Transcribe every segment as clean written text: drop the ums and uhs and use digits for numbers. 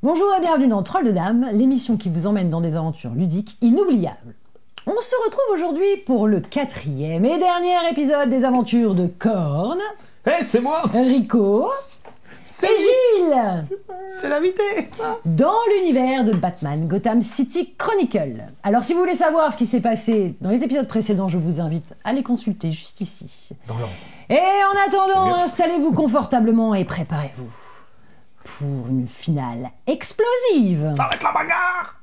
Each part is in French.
Bonjour et bienvenue dans Troll de Dames, l'émission qui vous emmène dans des aventures ludiques inoubliables. On se retrouve aujourd'hui pour le 4e et dernier épisode des aventures de Korn, C'est moi. Rico C'est et Gilles, C'est l'invité. dans l'univers de Batman Gotham City Chronicle. Alors si vous voulez savoir ce qui s'est passé dans les épisodes précédents, je vous invite à les consulter juste ici. Et en attendant, installez-vous confortablement et préparez-vous pour une finale explosive. Ça va être la bagarre.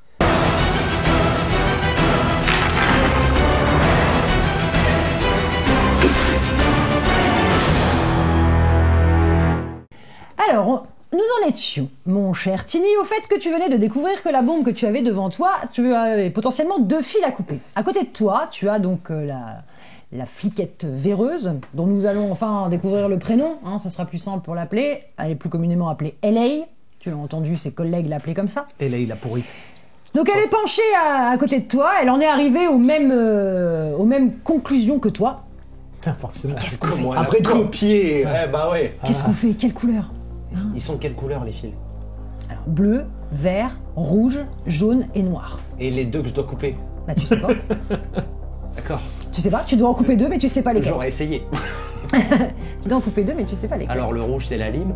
Alors, nous en étions, mon cher Tini, au fait que tu venais de découvrir que la bombe que tu avais devant toi, tu avais potentiellement 2 fils à couper. À côté de toi, tu as donc la fliquette véreuse, dont nous allons enfin découvrir le prénom, hein, ça sera plus simple pour l'appeler. Elle est plus communément appelée LA, tu as entendu ses collègues l'appeler comme ça. Et là, il a pourri. Donc elle est penchée à côté de toi, elle en est arrivée aux mêmes conclusions que toi. Putain, forcément. Qu'est-ce qu'on fait Après toi. copier. Ouais, bah ouais. Qu'est-ce qu'on fait? Quelle couleur? Ils sont de quelle couleur les fils? Alors, bleu, vert, rouge, jaune et noir. Et les 2 que je dois couper? Bah tu sais pas. D'accord. Tu sais pas, tu dois en couper 2 mais tu sais pas lesquels. J'aurais essayé. Tu dois en couper 2 mais tu sais pas lesquels. Alors le rouge c'est la lime.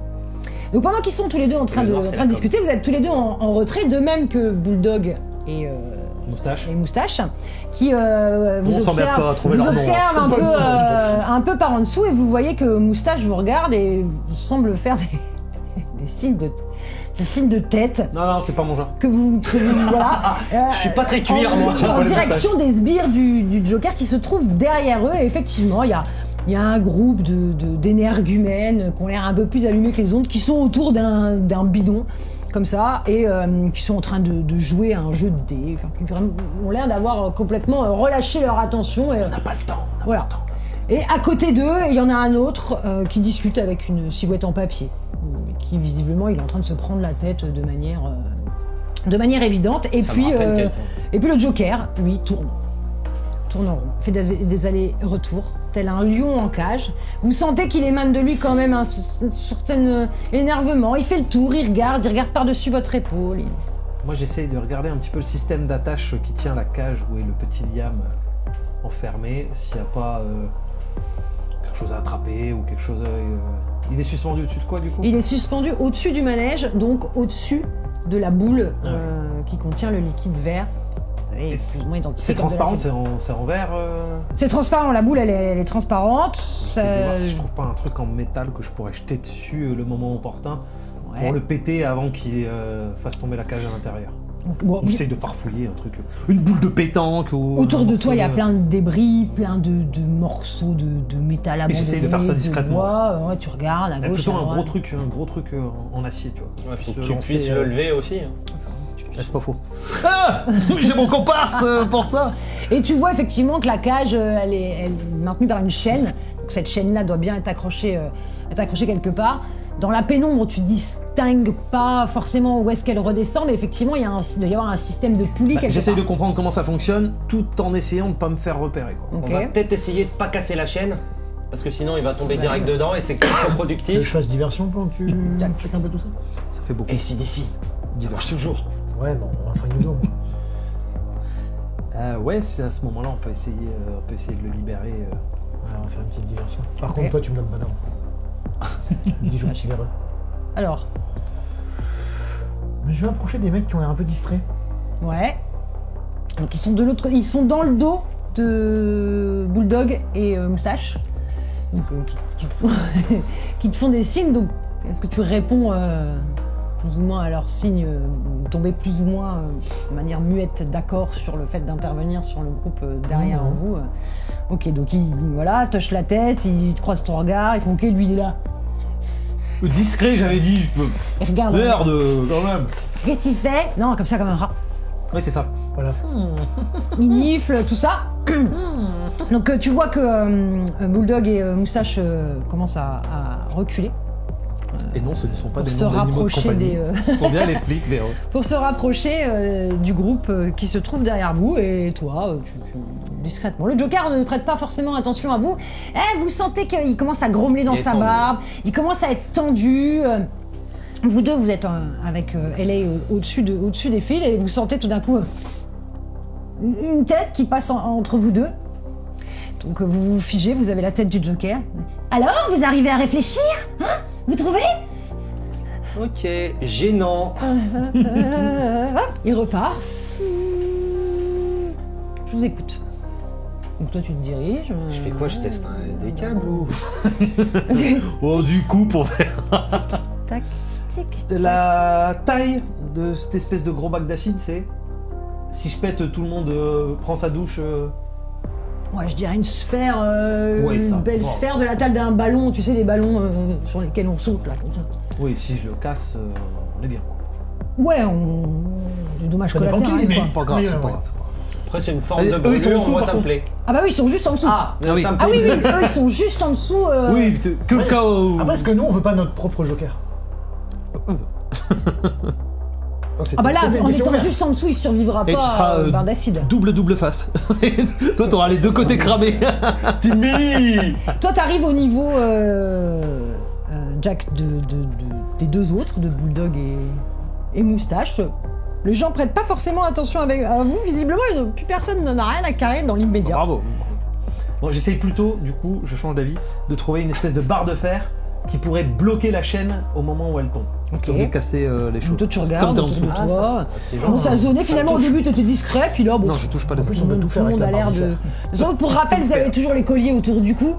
Donc pendant qu'ils sont tous les deux en train le de, noir, en c'est train de la discuter, vous êtes tous les deux en retrait, de même que Bulldog et Moustache. qui vous On s'emmerde pas à trouver vous leur nom, observe hein. un peu par en dessous et vous voyez que Moustache vous regarde et semble faire des signes de tête Non, c'est pas mon genre. que vous voilà. Je suis pas très cuir moi. En direction des sbires du Joker qui se trouvent derrière eux et effectivement il y a un groupe d'énergumènes qui ont l'air un peu plus allumés que les autres, qui sont autour d'un bidon, comme ça, et qui sont en train de jouer à un jeu de dés, enfin, qui vraiment ont l'air d'avoir complètement relâché leur attention. Et, On n'a pas le temps. voilà. Et à côté d'eux, il y en a un autre qui discute avec une silhouette en papier, qui visiblement il est en train de se prendre la tête de manière évidente. Et Ça me puis, rappelle quelqu'un. et puis le Joker, lui, tourne en rond, fait des allers-retours, tel un lion en cage. Vous sentez qu'il émane de lui quand même un certain énervement. Il fait le tour, il regarde par-dessus votre épaule. Moi, j'essaye de regarder un petit peu le système d'attache qui tient la cage où est le petit Liam enfermé. S'il n'y a pas quelque chose à attraper ou quelque chose. Il est suspendu au-dessus de quoi du coup? Il est suspendu au-dessus du manège, donc au-dessus de la boule qui contient le liquide vert. Et plus ou moins identifié C'est comme de transparent, l'acide. c'est en verre. C'est transparent, la boule elle est transparente. J'essaie de voir si je trouve pas un truc en métal que je pourrais jeter dessus le moment opportun Ouais. pour le péter avant qu'il fasse tomber la cage à l'intérieur. Bon, J'essaye de farfouiller un truc, une boule de pétanque ou autour un de toi, il y a morceau plein de débris, plein de morceaux de métal abandonné. j'essaye de faire ça discrètement. Bois. Ouais, tu regardes à gauche, plutôt à un droite. gros truc en acier, tu vois. Ouais, faut que Se tu lancer, puisses le lever aussi. Hein. C'est pas faux. Ah, j'ai mon comparse pour ça. Et tu vois effectivement que la cage, elle est maintenue par une chaîne. Donc cette chaîne-là doit bien être accrochée quelque part. Dans la pénombre, tu distingues pas forcément où est-ce qu'elle redescend, mais effectivement, il doit y avoir un système de poulie quelque J'essaye part. de comprendre comment ça fonctionne, tout en essayant de pas me faire repérer, quoi. Ok. On va peut-être essayer de pas casser la chaîne. Parce que sinon il va tomber direct dedans et c'est Tu veux que je contre-productif. fasse diversion pendant que tu check un peu tout ça? Ça fait beaucoup. Et si d'ici. Toujours. Ouais, bon, on va faire une ou deux. Ouais, c'est à ce moment-là, on peut essayer de le libérer. Ouais, on va faire une petite diversion. Par Ok. contre, toi, tu me donnes pas d'arme. Dis je suis véreux. Alors, Mais je vais approcher des mecs qui ont l'air un peu distraits. ouais. Donc ils sont de l'autre côté, ils sont dans le dos de Bulldog et Moustache. Donc, qui te font des signes. Donc, est-ce que tu réponds plus ou moins à leurs signes, tomber plus ou moins de manière muette d'accord sur le fait d'intervenir sur le groupe derrière vous Ok, donc ils touchent la tête, ils te croisent ton regard, ils font ok, lui il est là. Discret, j'avais dit, je peux. Ils regardent. Merde, quand même. Qu'est-ce qu'il fait? Non, comme ça, comme un rat. Ouais, c'est ça. Voilà. Il nifle, tout ça. Donc tu vois que Bulldog et Moustache commencent à reculer. Et non, ce ne sont pas Pour des se noms d'animaux de rapprocher compagnie. des, Ce sont bien les flics, Véro. pour se rapprocher du groupe qui se trouve derrière vous, et toi, discrètement. Le Joker ne prête pas forcément attention à vous. Vous sentez qu'il commence à grommeler dans Il est sa tendu. barbe, il commence à être tendu. Vous deux, vous êtes avec LA au-dessus des fils et vous sentez tout d'un coup une tête qui passe entre vous deux. Donc vous vous figez, vous avez la tête du Joker. Alors, vous arrivez à réfléchir, hein? Vous trouvez? Ok, gênant. Hop, il repart. Je vous écoute. Donc toi tu te diriges. Je fais quoi? Je teste des câbles ou... Oh, du coup, pour faire Tac, tic. la taille de cette espèce de gros bac d'acide, c'est... Si je pète, tout le monde prend sa douche... Ouais, je dirais une sphère, Ouais, ça, une belle bon. sphère de la taille d'un ballon, tu sais, les ballons sur lesquels on saute là, comme ça. Oui, si je le casse, on est bien. Ouais, du dommage Ça dépend collatéral qui, quoi. mais- Pas grave, Oui, c'est pas ouais. grave. Après, c'est une forme Eux, de ils sont en brûlure, dessous, moi par ça me contre. plaît. Ah bah oui, ils sont juste en dessous. Ah, oui. ça me Ah plaît. oui, eux ils sont juste en dessous. Oui, que le Ouais, cas où... Après, est-ce que nous, on veut pas notre propre Joker? Ah bah là, C'était une en question étant ouverte. juste en dessous, il survivra Et pas tu seras au bain d'acide. double face. Toi, t'auras les deux côtés cramés. Timmy. Toi, t'arrives au niveau, Jack, des deux autres, de Bulldog et Moustache. Les gens prêtent pas forcément attention à vous, visiblement, plus personne n'en a rien à carrer dans l'immédiat. Bravo. Bon, j'essaye plutôt, du coup, je change d'avis, de trouver une espèce de barre de fer qui pourrait bloquer la chaîne au moment où elle tombe. Ok. Pour casser les choses. Toi, tu regardes Comme t'es en autour dessous. de toi. C'est Bon, ça zonait, finalement, au début, t'étais discret, puis là, bon, Non, je touche pas les En plus, autres. on peut tout tout faire le monde a avec la l'air barre de... du fer. Pour rappel, vous avez toujours les colliers autour du cou.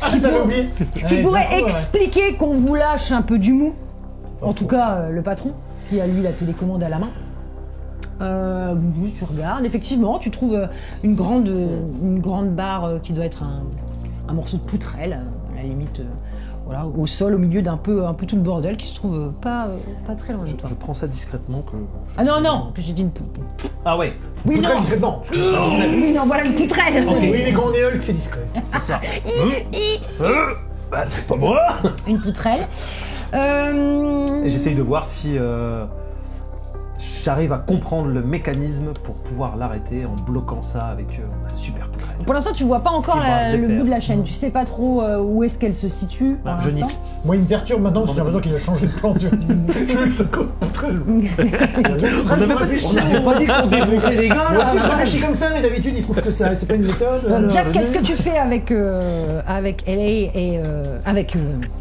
Ah, ça l'ai oublié. Ce qui Ouais, pourrait c'est un peu, ouais. expliquer qu'on vous lâche un peu du mou. pas En faux. tout cas, le patron, qui a lui la télécommande à la main. Oui, tu regardes. Effectivement, tu trouves une grande barre qui doit être un morceau de poutrelle, à la limite, voilà, au sol, au milieu d'un peu tout le bordel, qui se trouve pas très loin de toi. Je prends ça discrètement. Ah non, que j'ai dit une poutre. Ah ouais. Oui, Poutrelle non. discrètement. Oui, non, voilà une poutrelle. Oui, mais quand on est Hulk, c'est discret. C'est ça. Bah, c'est pas moi. Une poutrelle. Et j'essaye de voir si j'arrive à comprendre le mécanisme pour pouvoir l'arrêter en bloquant ça avec ma super poutrelle. Pour l'instant, tu vois pas encore Qui va le défaire. bout de la chaîne. Tu sais pas trop où est-ce qu'elle se situe. Pour Je l'instant. nifle. Moi, il me perturbe maintenant parce que j'ai l'impression qu'il a changé de plan. Je veux que ça coûte poutrelle. On n'avait pas dit qu'on défonçait les gars Moi là. aussi, je réfléchis comme ça, mais d'habitude, ils trouvent que ça, c'est pas une méthode. Jack, qu'est-ce que tu fais avec LA et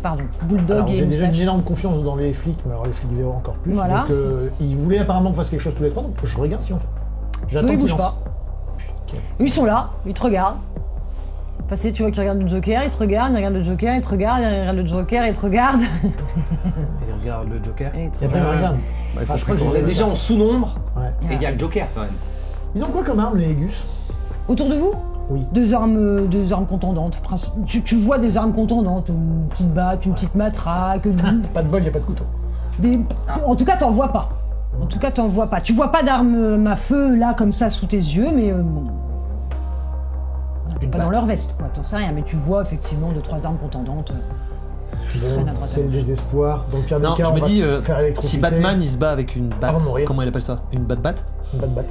pardon, Bulldog Alors, et j'ai déjà une Moustache? énorme confiance dans les flics, mais alors les flics verront encore plus. Voilà. Donc, ils voulaient apparemment qu'on fasse quelque chose tous les trois, donc je regarde si on fait. J'attends Eux, ils qu'ils bougent lancent. pas. Ils sont là, ils te regardent. Passer, tu vois qu'ils regardent le Joker, ils te regardent, ils regardent le Joker, ils te regardent, ils regardent le Joker, ils te regardent. Et regarde le Joker. Et ils te Et après, ils me regardent. regardent. Bah, il faut Ah, je crois que On j'ai est déjà en sous-nombre Ouais. et il y a le Joker quand même. Ils ont quoi comme arme, les Gus? Autour de vous, Oui. deux armes contendantes. Tu vois des armes contendantes, une petite batte, une petite matraque, Pas de bol, y a pas de couteau. En tout cas, t'en vois pas. En tout cas, t'en vois pas. Tu vois pas d'armes à feu là comme ça sous tes yeux, mais bon. T'es Une pas dans batte. leur veste, quoi. T'en sais rien, mais tu vois effectivement 2-3 armes contendantes. Qui traînent à droite à C'est le gauche. désespoir. Dans le pire des Non, cas, je on me va dis, se faire si électrocuter. Batman il se bat avec une batte, Avant de mourir. comment il appelle ça? Une batte? Une batte.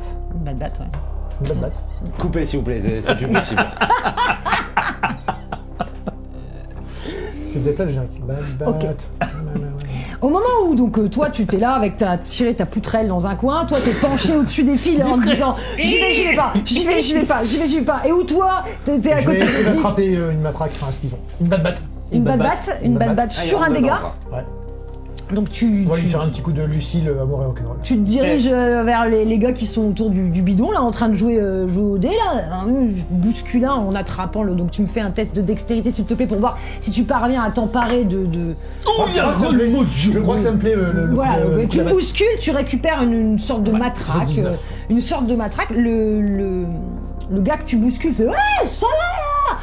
Une batte, ouais. Une batte. Coupez s'il vous plaît, c'est plus possible. C'est peut-être là le générique. Batte. Ok. Au moment où donc toi tu t'es là avec tiré ta poutrelle dans un coin, toi t'es penché au-dessus des fils en te disant j'y vais pas. Et où toi t'es à Je vais côté essayer des flics. d'attraper une matraque, enfin ce qu'ils ont. Une batte. Une batte sur un dégât. Ouais. Donc tu On va lui faire un petit coup de Lucille, amour et rock'n'roll. tu te diriges vers les gars qui sont autour du bidon là en train de jouer au dé là, bousculant en attrapant le. Donc tu me fais un test de dextérité s'il te plaît pour voir si tu parviens à t'emparer de... Oh, il y a le mot de jeu. Je crois que ça me plaît le Voilà, coup de tu la batte. bouscules, tu récupères une sorte de matraque. 19. Une sorte de matraque. Le gars que tu bouscules fait ouais, ça va là.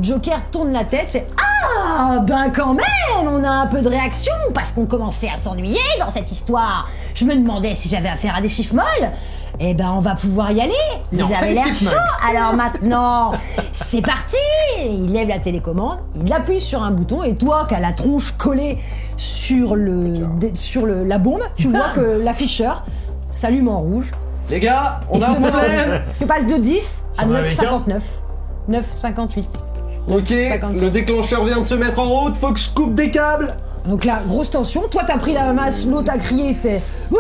Joker tourne la tête, fait ah ben quand même, on a un peu de réaction parce qu'on commençait à s'ennuyer dans cette histoire. Je me demandais si j'avais affaire à des chiffres molles. Eh ben on va pouvoir y aller. Vous Non, c'est avez les l'air chiffres chaud. molles. Alors maintenant, c'est parti. Il lève la télécommande, il appuie sur un bouton et toi qui as la tronche collée sur la bombe, tu vois que l'afficheur s'allume en rouge. Les gars, on Et a un ce problème. moment, tu passes de 10 à Sur l'américain. 9,59. 9,58. Ok, 55. le déclencheur vient de se mettre en route, faut que je coupe des câbles. Donc là, grosse tension. Toi, t'as pris la masse, l'autre a crié, il fait ouais.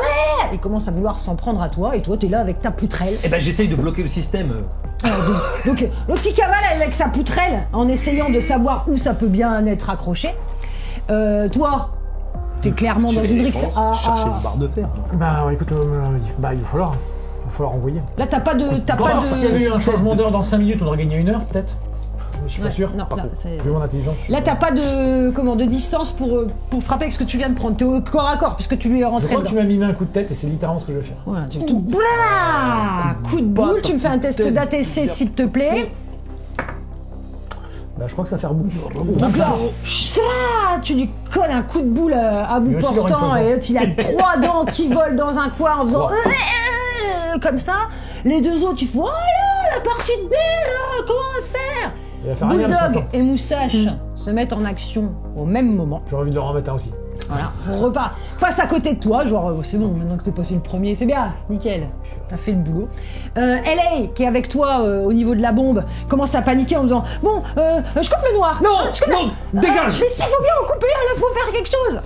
Il commence à vouloir s'en prendre à toi, et toi, t'es là avec ta poutrelle. Eh ben j'essaye de bloquer le système. Donc l'autre qui cavale avec sa poutrelle en essayant de savoir où ça peut bien être accroché. Toi, t'es clairement dans une rixe à. Chercher une barre de fer. Bah écoute, il va falloir envoyer. Là, t'as pas de. Alors, s'il y avait eu un changement d'heure dans 5 minutes, on aurait gagné 1 heure, peut-être. Je suis pas sûr. Non, Par là, contre, c'est- vu mon intelligence. Là, t'as pas de distance pour frapper avec ce que tu viens de prendre. T'es au corps à corps puisque tu lui es Je rentré crois que dedans. tu m'as mis un coup de tête et c'est littéralement ce que je vais faire. Voilà, tu tout. Blah coup de boule. Tu me fais un test d'ATC s'il te plaît. Bah je crois que ça va faire beaucoup. Donc là, tu lui colles un coup de boule à bout Il va aussi avoir une portant fausse et l'autre il a 3 dents qui volent dans un coin en faisant comme ça. Les 2 autres, tu fais oh là, la partie de B là, comment on va faire? Il va faire rien de son Bulldog temps. et Moustache se mettent en action au même moment. J'ai envie de leur en mettre un aussi. Voilà, on repart. Passe à côté de toi, genre c'est bon, maintenant que t'es passé le premier, c'est bien, nickel. T'as fait le boulot. LA, qui est avec toi au niveau de la bombe, commence à paniquer en disant bon, je coupe le noir. Non, je coupe non, dégage. Mais s'il faut bien en couper, il faut faire quelque chose.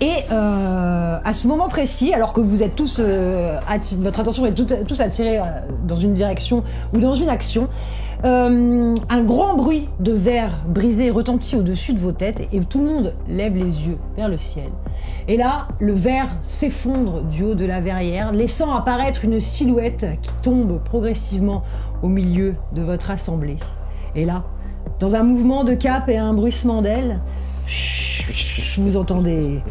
Et à ce moment précis, alors que vous êtes tous, votre attention est tous attirée dans une direction ou dans une action, un grand bruit de verre brisé retentit au-dessus de vos têtes et tout le monde lève les yeux vers le ciel. Et là, le verre s'effondre du haut de la verrière, laissant apparaître une silhouette qui tombe progressivement au milieu de votre assemblée. Et là, dans un mouvement de cape et un bruissement d'ailes, vous entendez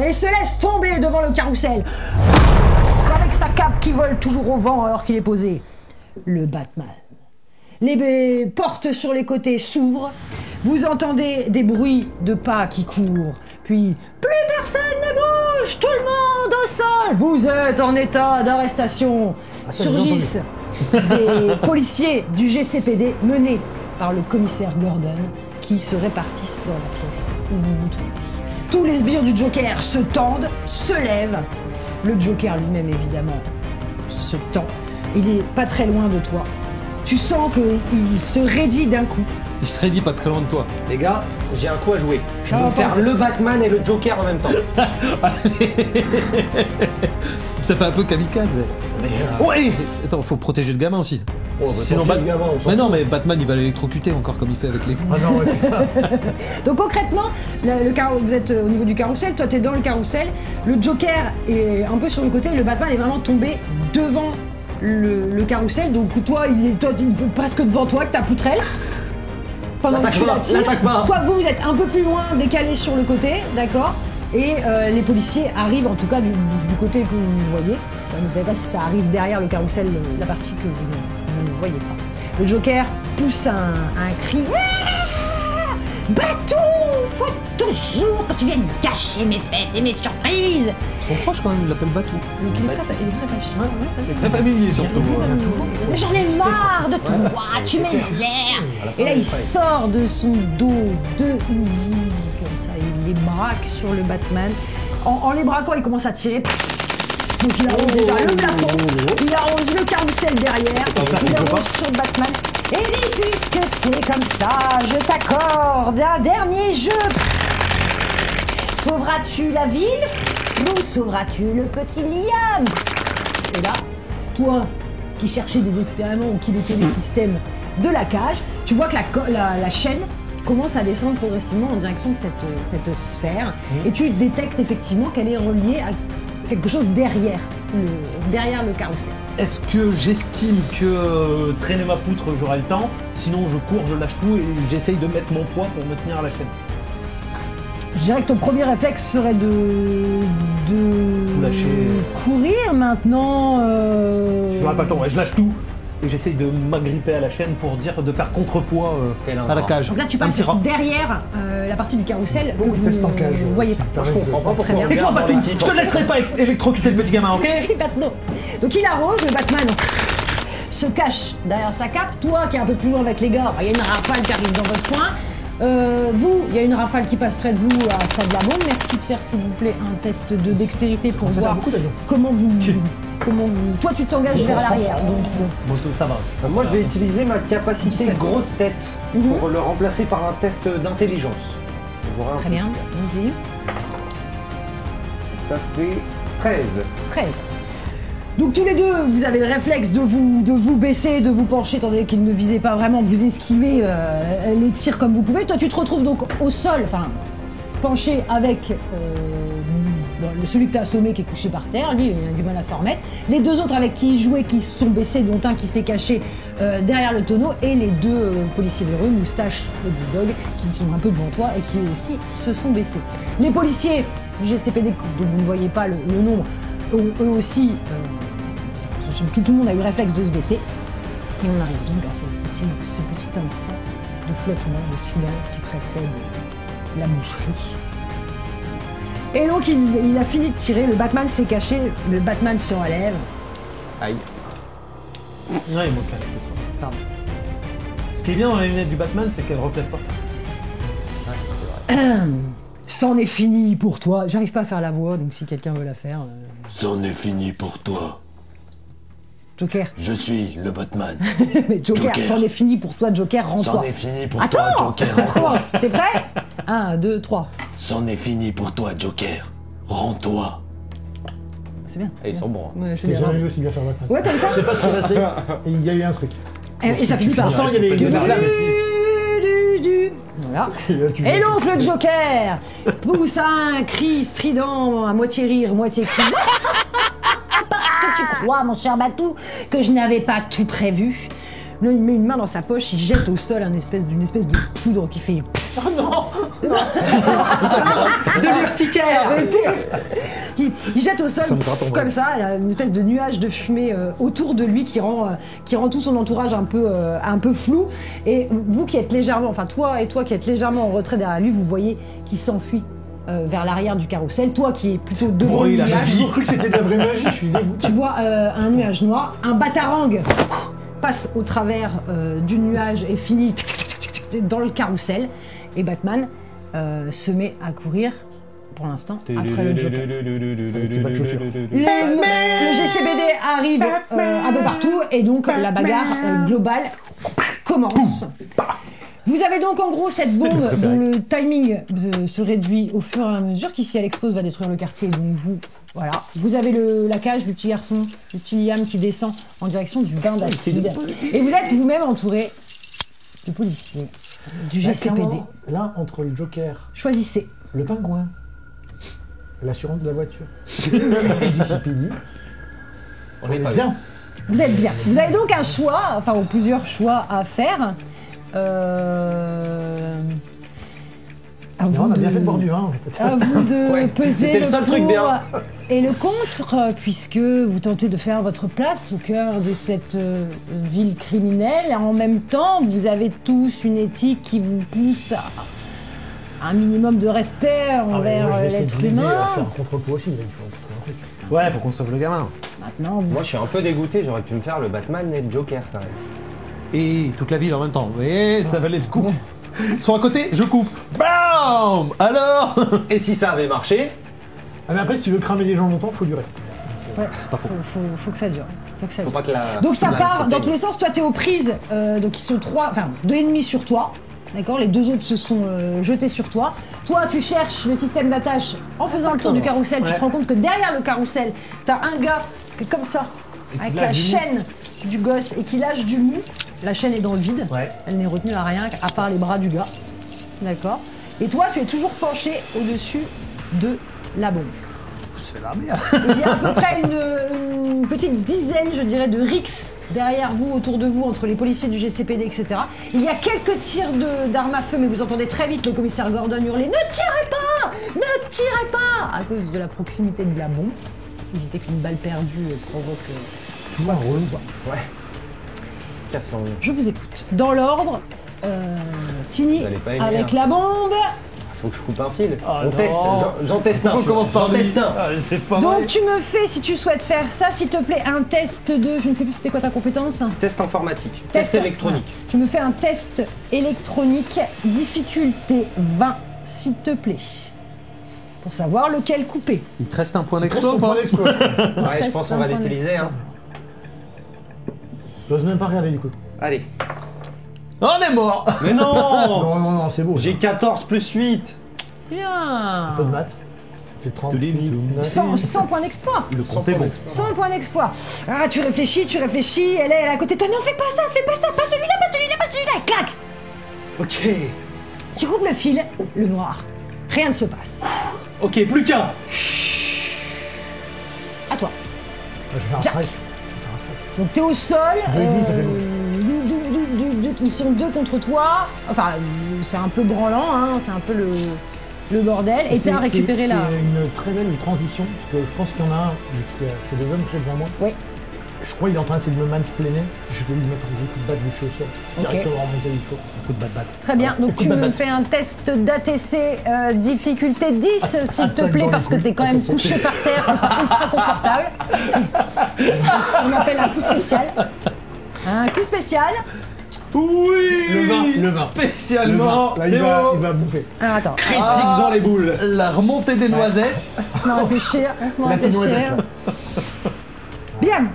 et se laisse tomber devant le carrousel avec sa cape qui vole toujours au vent alors qu'il est posé. Le Batman. Les portes sur les côtés s'ouvrent. Vous entendez des bruits de pas qui courent. Puis plus personne ne bouge, tout le monde au sol. Vous êtes en état d'arrestation. ça, j'ai Surgissent des policiers du GCPD menés par le commissaire Gordon qui se répartissent dans la pièce où vous vous trouvez. Tous les sbires du Joker se tendent, se lèvent. Le Joker lui-même, évidemment, se tend. Il est pas très loin de toi. Tu sens qu'il se raidit d'un coup. Il serait dit pas très loin de toi. Les gars, j'ai un coup à jouer. Je Ah, vais faire parfait. le Batman et le Joker en même temps. Ça fait un peu kamikaze. Ouais. Attends, faut protéger le gamin aussi. Sinon, mais non, mais Batman il va l'électrocuter encore comme il fait avec les. Ah non, ouais, c'est ça. Donc concrètement, vous êtes au niveau du carrousel, toi t'es dans le carrousel, le Joker est un peu sur le côté, le Batman est vraiment tombé devant le carrousel, donc toi il est presque devant toi avec ta poutrelle. Pendant que tu la tires. L'attaque pas. Toi vous êtes un peu plus loin, décalé sur le côté, d'accord? Et les policiers arrivent en tout cas du côté que vous voyez. Ça, vous ne savez pas si ça arrive derrière le carrousel, la partie que vous ne voyez pas. Le Joker pousse un cri. Ah Batou, faut toujours que tu viennes cacher mes fêtes et mes surprises. Son proche quand même, il l'appelle Batou. Donc il est très fâché. Il est très familier surtout. Mais j'en ai marre de toi, tu m'énerves. Et là il sort de son dos 2 Uzi comme ça, il les braque sur le Batman. En les braquant, il commence à tirer. Donc il arrose déjà le plafond, il arrose le carrousel derrière, il arrose sur le Batman. Et dit puisque c'est comme ça, je t'accorde un dernier jeu. Sauveras-tu la ville ou sauveras-tu le petit Liam? Et là, toi qui cherchais désespérément où qu'il était le système de la cage, tu vois que la chaîne commence à descendre progressivement en direction de cette sphère et tu détectes effectivement qu'elle est reliée à quelque chose derrière le carrousel. Est-ce que j'estime que traîner ma poutre j'aurai le temps? Sinon je cours, je lâche tout et j'essaye de mettre mon poids pour me tenir à la chaîne. Je dirais que ton premier réflexe serait de Lâcher. courir maintenant. J'aurai pas le temps, ouais, je lâche tout et j'essaye de m'agripper à la chaîne pour dire de faire contrepoids à la cage. Donc là, tu Un passes petit rat. derrière la partie du carrousel que Beaucoup de vous tests en cage. ne voyez pas. Je comprends pas Très pourquoi. bien. Et toi Batou, je te laisserai pas électrocuter le petit gamin, ok? Suffit maintenant. Donc il arrose, le Batman se cache derrière sa cape. Toi qui es un peu plus loin avec les gars, il y a une rafale qui arrive dans votre coin. Vous, il y a une rafale qui passe près de vous à ça de la bombe. Merci de faire s'il vous plaît un test de dextérité pour On fait voir beaucoup d'avions. comment vous Toi, tu t'engages vers l'arrière. Donc, bon. Bon, ça va. Moi, je vais utiliser ma capacité 17. grosse tête pour le remplacer par un test d'intelligence. On verra un Très peu bien, ce qu'il y vas-y. a. Ça fait 13. 13. Donc tous les deux, vous avez le réflexe de vous baisser, de vous pencher, étant donné qu'il ne visait pas vraiment, vous esquivez les tirs comme vous pouvez. Toi, tu te retrouves donc au sol, enfin, penché avec celui que tu as assommé qui est couché par terre. Lui, il a du mal à s'en remettre. Les deux autres avec qui il jouait, qui se sont baissés, dont un qui s'est caché derrière le tonneau, et les deux policiers véreux, Moustache et Bulldog, qui sont un peu devant toi et qui eux aussi se sont baissés. Les policiers du GCPD, dont vous ne voyez pas le nombre, eux aussi... tout le monde a eu le réflexe de se baisser. Et on arrive donc à ce petit instant de flottement, de silence qui précède la boucherie. Et donc il a fini de tirer, le Batman s'est caché, le Batman se relève. Aïe. Ouais, il manque un accessoire. Pardon. Ce qui est bien dans les lunettes du Batman, c'est qu'elles reflètent pas. Ouais, c'est vrai. C'en est fini pour toi. J'arrive pas à faire la voix, donc si quelqu'un veut la faire. C'en est fini pour toi. Joker. Je suis le Batman. Mais Joker, Joker. c'en est fini pour toi, Joker, rends-toi. C'en est fini pour Attends, toi, Joker. on recommence. T'es prêt 1, 2, 3. C'en est fini pour toi, Joker. Rends-toi. C'est bien. Et ils sont bons. Hein. Ouais, je J'ai vais jamais vu aussi bien faire Batman. Ouais, t'as vu ça Je sais pas ce qui s'est passé, et il y a eu un truc. Et ça finit par... Pourtant, il y avait des flammes. Voilà. Et là, tu Et vois. donc le Joker pousse un cri strident, à moitié rire, moitié cri. Parce que tu crois, mon cher Batou, que je n'avais pas tout prévu. Là, il met une main dans sa poche, il jette au sol d'une espèce de poudre qui fait... Oh non. de l'urticaire. Il jette au sol Ça me gratte en comme ça, il y a une espèce de nuage de fumée autour de lui qui rend tout son entourage un peu flou. Et vous qui êtes légèrement, enfin toi qui êtes légèrement en retrait derrière lui, vous voyez qu'il s'enfuit vers l'arrière du carrousel. Toi qui es plutôt devant pourri, le la J'ai nuage, toujours cru que c'était de la vraie magie, je suis dégoûté. tu vois un nuage noir, un batarang passe au travers du nuage et finit dans le carrousel. Et Batman se met à courir, pour l'instant, après le Joker. C'est pas de chaussures. Le GCPD arrive un peu partout et donc la bagarre globale commence. Vous avez donc en gros cette bombe dont le timing se réduit au fur et à mesure qui, si elle explose, va détruire le quartier. Donc voilà. Vous avez la cage du petit garçon, du petit Liam qui descend en direction du bain d'acide. Et vous êtes vous-même entouré de policiers du Là, GCPD. clairement, là, entre le Joker, Choisissez. le pingouin, l'assurance de la voiture, le DCPD, On on est est pas bien. Vous êtes bien. Vous avez donc un choix, enfin ou plusieurs choix à faire. À Non, vous on a de- bien fait de boire du vin, en fait. À vous de Ouais, peser c'était le seul pour truc bien. et le contre, puisque vous tentez de faire votre place au cœur de cette ville criminelle. Et en même temps, vous avez tous une éthique qui vous pousse à un minimum de respect Ah, mais envers moi, je vais essayer l'être de l'aider humain. à faire un contre-coup aussi, là, il faut trouver un truc. Ouais, faut qu'on sauve le gamin. Maintenant, vous... Moi, je suis un peu dégoûté. J'aurais pu me faire le Batman et le Joker quand même. Et toute la ville en même temps. Vous voyez, ça valait le coup. Ils sont à côté, je coupe. BAM Alors Et si ça avait marché, Ah, mais après, si tu veux cramer les gens longtemps, faut durer. ouais, C'est pas faux. faut que ça dure. Faut que ça faut dure. pas que la. Donc ça la- part c'était- dans tous les sens. Toi, t'es aux prises. Donc ils sont deux ennemis sur toi. D'accord. Les deux autres se sont jetés sur toi. Toi, tu cherches le système d'attache en faisant le tour du carrousel. Tu te rends compte que derrière le carrousel, t'as un gars qui est comme ça, qui avec lâche la du chaîne du gosse et qui lâche du mou. La chaîne est dans le vide. Ouais. Elle n'est retenue à rien à part les bras du gars. D'accord. Et toi, tu es toujours penché au-dessus de la bombe. C'est la merde. Il y a à peu près une petite dizaine, je dirais, de rixes derrière vous, autour de vous, entre les policiers du GCPD, etc. Il y a quelques tirs d'armes à feu, mais vous entendez très vite le commissaire Gordon hurler « Ne tirez pas! Ne tirez pas !» à cause de la proximité de la bombe. Évitez qu'une balle perdue provoque quoi que ce soit. Ouais. Casse l'envie. Je vous écoute. Dans l'ordre, Tini Vous allez pas aimer, avec hein. la bombe. Faut que je coupe un fil. Oh On non. teste. J'en teste un. On commence par test un. Ah, c'est pas Donc vrai. tu me fais, si tu souhaites faire ça, s'il te plaît, un test de... Je ne sais plus c'était quoi ta compétence. Test informatique. Test électronique. Tu me fais un test électronique, difficulté 20, s'il te plaît. pour savoir lequel couper. Il te reste un point Reste d'exploit ton ou point pas d'exploit. Ouais, je pense qu'on va l'utiliser. Hein. J'ose même pas regarder du coup. Allez. On est mort. Mais non Non, c'est beau. J'ai 14 plus 8. Bien. un peu de maths. Ça fait 30. Toulim, toum. 100 points d'exploit. Le compte est bon. 100 points d'exploit. Ah, tu réfléchis, elle est à côté de toi. Non, fais pas ça, pas celui-là, et clac. Ok. Tu coupes le fil, le noir. Rien ne se passe. Ok, plus qu'un. À toi. Je vais faire un Jack. strike. Donc t'es au sol. 2,5, ça fait ils sont 2 contre toi. Enfin, c'est un peu branlant, hein, c'est un peu le bordel. Et t'as récupéré là. C'est une très belle transition, parce que je pense qu'il y en a un, vu qu'il y a ces 2 hommes que j'ai devant moi. Oui. Je crois qu'il est en train d'essayer de me mansplainer. Je vais lui mettre un gros coup de batte vu que je suis au sol. Ok. Directement remonter où il faut. Un coup de batte. Très bien, donc Coup tu de me batte. fais un test d'ATC difficulté 10 s'il te attaque plaît dans parce que les t'es quand même couilles. couché par terre, c'est pas ultra confortable. C'est ce qu'on appelle un coup spécial. Un coup spécial. Oui. Le vin. Spécialement. Là, C'est il bon. va bouffer. Alors attends, Critique dans les boules. La remontée des noisettes. laisse-moi réfléchir, laisse-moi La réfléchir. noisette, là. Bien.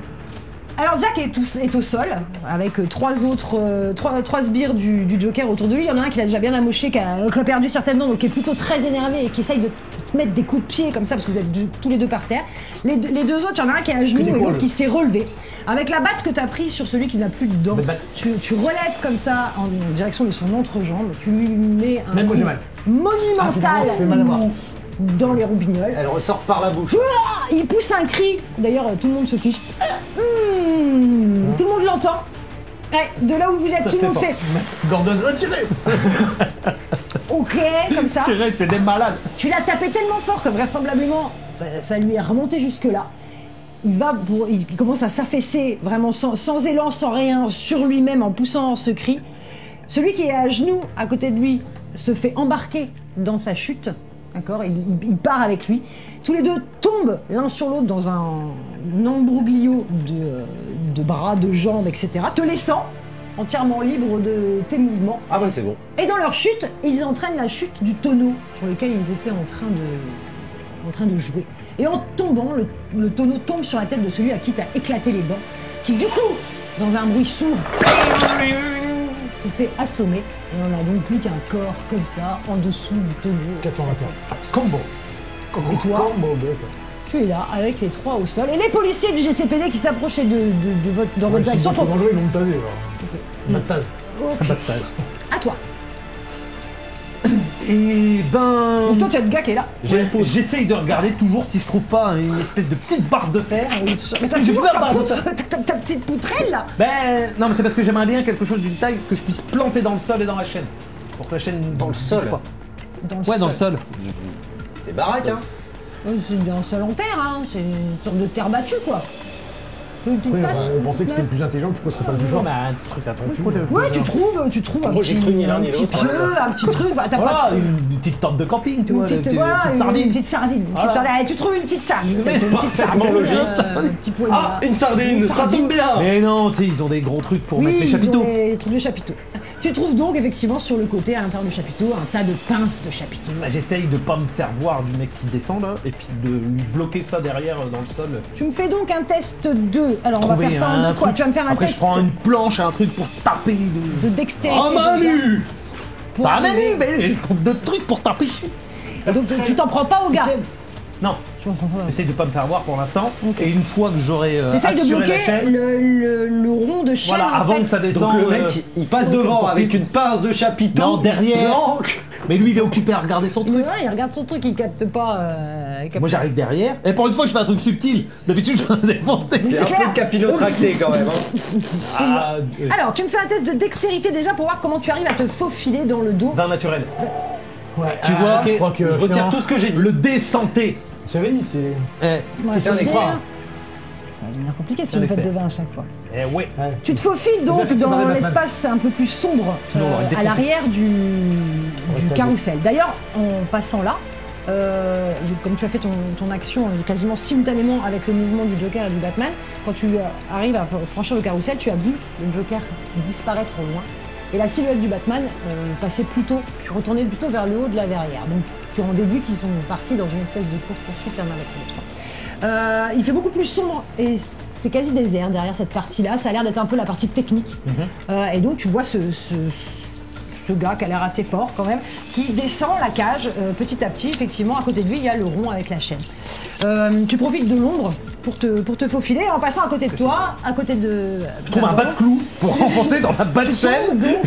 Alors Jack est au sol avec trois sbires du Joker autour de lui. Il y en a un qui l'a déjà bien amoché, qui a perdu certaines dents, donc qui est plutôt très énervé et qui essaye de te mettre des coups de pied comme ça parce que vous êtes tous les deux par terre. Les deux autres, il y en a un qui est à genoux des et l'autre courageux. qui s'est relevé. Avec la batte que tu as pris sur celui qui n'a plus de dents, Des battes. tu relèves comme ça en direction de son entrejambe, tu lui mets un Même moi, coup j'ai mal. monumental finalement, ça fait mal à voir. dans les roubignoles. Elle ressort par la bouche. Ah, il pousse un cri, d'ailleurs tout le monde se fiche. Tout le monde l'entend. Ouais, de là où vous êtes, tout le monde fait Gordon, retirez. OK, comme ça. Thierry, c'est des malades. Tu l'as tapé tellement fort que vraisemblablement ça lui est remonté jusque-là. Il commence à s'affaisser vraiment sans élan, sans rien, sur lui-même en poussant ce cri. Celui qui est à genoux à côté de lui se fait embarquer dans sa chute. D'accord, il part avec lui. Tous les deux tombent l'un sur l'autre dans un embroglio de bras, de jambes, etc. Te laissant entièrement libre de tes mouvements. Ah ouais, c'est bon. Et dans leur chute, ils entraînent la chute du tonneau sur lequel ils étaient en train de jouer. Et en tombant, le tonneau tombe sur la tête de celui à qui t'as éclaté les dents, qui du coup, dans un bruit sourd, se fait assommer. Et on n'a donc plus qu'un corps comme ça, en dessous du tonneau. 421. Combo. Et toi Combo, quoi. Tu es là, avec les trois au sol. Et les policiers du GCPD qui s'approchaient dans votre direction S'ils sont font... dangereux, ils vont me taser. Alors. Ma tase. Ok. Ma tase. À toi. Et ben. Donc toi, tu as le gars qui est là. J'essaye de regarder toujours si je trouve pas une espèce de petite barre de fer. Mais t'as J'ai toujours pas ta barre de poutre- fer. ta petite poutrelle là. Ben non, mais c'est parce que j'aimerais bien quelque chose d'une taille que je puisse planter dans le sol et dans la chaîne. Pour que la chaîne Dans le bouge sol. pas. Dans Ouais, dans le sol. Des baraques, hein. C'est bien un sol en terre, hein. C'est une sorte de terre battue quoi. Une petite Oui, passe, on une pensait petite que c'était le place. plus intelligent, pourquoi ce serait pas le plus Non, fort mais un petit truc à ton cul. Ouais, tu trouves un Moi, j'ai cru ni l'un ni petit l'autre. pieu, un petit truc. Enfin, t'as Voilà, pas une petite tente de camping, tu une vois, petite, une voilà, petite sardine. Une petite sardine. Une petite Voilà. sardine. Allez, tu trouves une petite sardine. Mais Une petite sardine. parfaitement logique. Un petit poignet. Ah, une sardine, ça tombe bien. Mais non, tu sais, ils ont des gros trucs pour mettre les ils ont chapiteaux. les trucs de chapiteaux. Tu trouves donc effectivement sur le côté, à l'intérieur du chapiteau, un tas de pinces de chapiteaux. Bah, j'essaye de pas me faire voir du mec qui descend là, et puis de lui bloquer ça derrière dans le sol. Tu me fais donc un test 2. Alors on va Trouver faire ça en un deux fois. truc. Tu vas me faire un Après, test je prends une planche, un truc pour taper. de dextérité. Oh, main déjà, nue. pour Pas à main arriver- nue, mais je trouve d'autres trucs pour taper dessus. Et donc tu t'en prends pas au gars. Non, Tu m'en prends pas. j'essaye de pas me faire voir pour l'instant. Ok. Et une fois que j'aurai T'essayes de assuré la bloquer chaîne, le rond de chaîne. voilà, en avant fait. que ça descende. Donc le mec, il passe devant avec une pince de chapiteau. Non, il se derrière. planque. Mais lui, il est occupé à regarder son truc. Ouais, il regarde son truc, il capte pas. il capte Moi, j'arrive derrière. Et pour une fois, je fais un truc subtil. D'habitude, je vais défoncer. C'est un clair. peu capillotracté quand même. Hein. Ah, Alors, tu me fais un test de dextérité déjà pour voir comment tu arrives à te faufiler dans le dos. vin naturel. Ouais, Tu vois, je crois que Je retire tout ce que j'ai dit. Le désanté. Vous savez, c'est. Eh, Laisse-moi Question réfléchir. d'expert. Ça va devenir compliqué si C'est vous un me faites de expert. vin à chaque fois. eh ouais. Ouais. Tu te faufiles donc fait, tu dans m'arrêtes Batman. l'espace un peu plus sombre Sinon, on aurait à défoncé. l'arrière du taser. carrousel. D'ailleurs, en passant là, comme tu as fait ton action quasiment simultanément avec le mouvement du Joker et du Batman, quand tu arrives à franchir le carrousel, tu as vu le Joker disparaître au loin et la silhouette du Batman passer plutôt, puis retourner plutôt vers le haut de la verrière. Donc Tu en déduis qu'ils sont partis dans une espèce de course-poursuite l'un avec l'autre. Il fait beaucoup plus sombre et c'est quasi désert derrière cette partie-là. Ça a l'air d'être un peu la partie technique. Et donc tu vois ce gars qui a l'air assez fort quand même, qui descend la cage petit à petit. Effectivement, à côté de lui, il y a le rond avec la chaîne. Tu profites de l'ombre pour te faufiler en passant à côté de toi, à côté de... Je trouve un bas de clou pour renfoncer dans la bas de Tu chaîne. tombes donc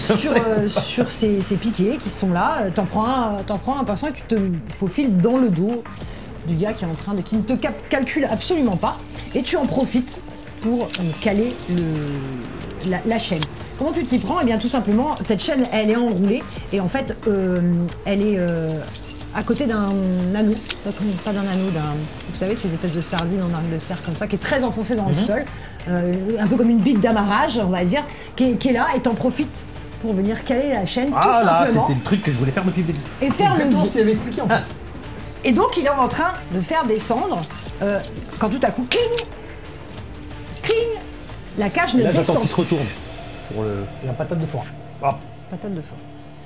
sur ces piquets qui sont là. T'en prends un passant et tu te faufiles dans le dos du gars qui est en train qui ne te calcule absolument pas. Et tu en profites pour caler la chaîne. Comment tu t'y prends? Eh bien tout simplement, cette chaîne elle est enroulée et en fait elle est à côté d'un anneau, pas d'un anneau, vous savez ces espèces de sardines en arc de cercle comme ça, qui est très enfoncé dans le sol, un peu comme une bite d'amarrage on va dire, qui est là et t'en profites pour venir caler la chaîne tout Ah là, simplement. c'était le truc que je voulais faire depuis le début. Et faire le Exactement ce qu'il avait expliqué en fait. Et donc il est en train de faire descendre quand tout à coup, cling, cling, la cage ne Là j'attends descend qu'il se retourne. Pour le... La patate de foin. Ah. patate de foin.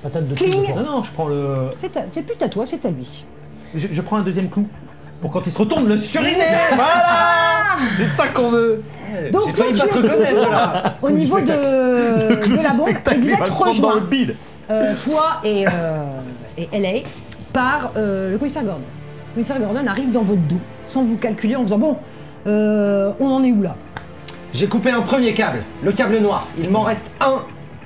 Patate de Cling. foin. Non, je prends le... C'est plus à toi, c'est à lui. Je prends un deuxième clou. Pour quand il se retourne, le suriner. Voilà. C'est ça qu'on veut. Donc J'ai toi, failli tu pas te es reconnaître là. au niveau de la bombe et vous êtes dans rejoints, le bide. toi et LA, par le commissaire Gordon. Le commissaire Gordon arrive dans votre dos, sans vous calculer, en faisant bon, on en est où là? J'ai coupé un premier câble, le câble noir. Il m'en reste un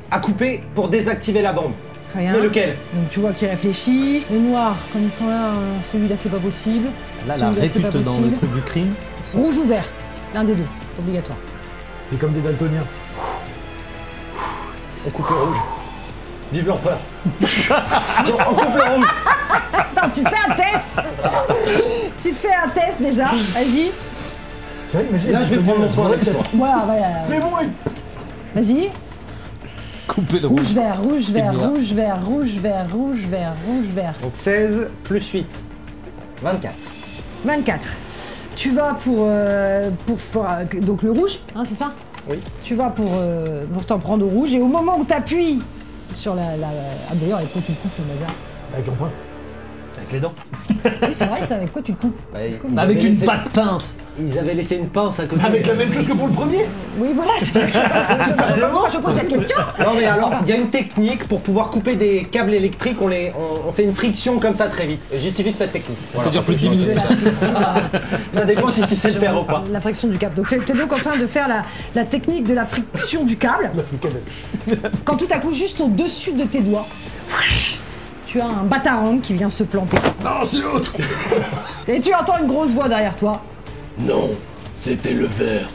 à couper pour désactiver la bombe. Très bien. Mais lequel? Donc tu vois qu'il réfléchit. Le noir, comme ils sont là, celui-là c'est pas possible. Là, la Celui-là, c'est pas répute dans le possible. truc du crime. Rouge ou vert? L'un des deux, obligatoire. Et comme des daltoniens. On coupe le rouge. Vive l'empereur. On coupe le rouge. Attends, tu fais un test. Tu fais un test déjà, vas-y. C'est vrai, imagine. Là, je vais prendre mon point d'exploit. Voilà. C'est bon, Vas-y. Couper le Rouge, vert, rouge, vert, bien. rouge, vert, rouge, vert, rouge, vert, rouge, vert. Donc 16 plus 8. 24. 24. Tu vas pour donc le rouge, hein, c'est ça? Oui. Tu vas pour t'en prendre au rouge et au moment où tu appuies sur la ah, d'ailleurs avec quoi tu le coupes ton bazar? Avec l'emprunt. Avec les dents. Oui c'est vrai, c'est avec quoi tu le coupes? Ils Avec avaient une laissé- patte pince. Ils avaient laissé une pince à côté. Avec la même chose que pour le premier. Oui voilà, c'est tout simplement je pose cette question. Non mais alors, il y a une technique pour pouvoir couper des câbles électriques, on fait une friction comme ça très vite. Et j'utilise cette technique. Voilà. Ça dure plus de 10 De minutes. la friction, Ça dépend si tu sais le faire ou pas. la friction du câble. Donc tu es donc en train de faire la technique de la friction du câble. La fricadelle. Quand tout à coup, juste au-dessus de tes doigts, tu as un batarang qui vient se planter. Non, c'est l'autre. Et tu entends une grosse voix derrière toi. Non, c'était le verre.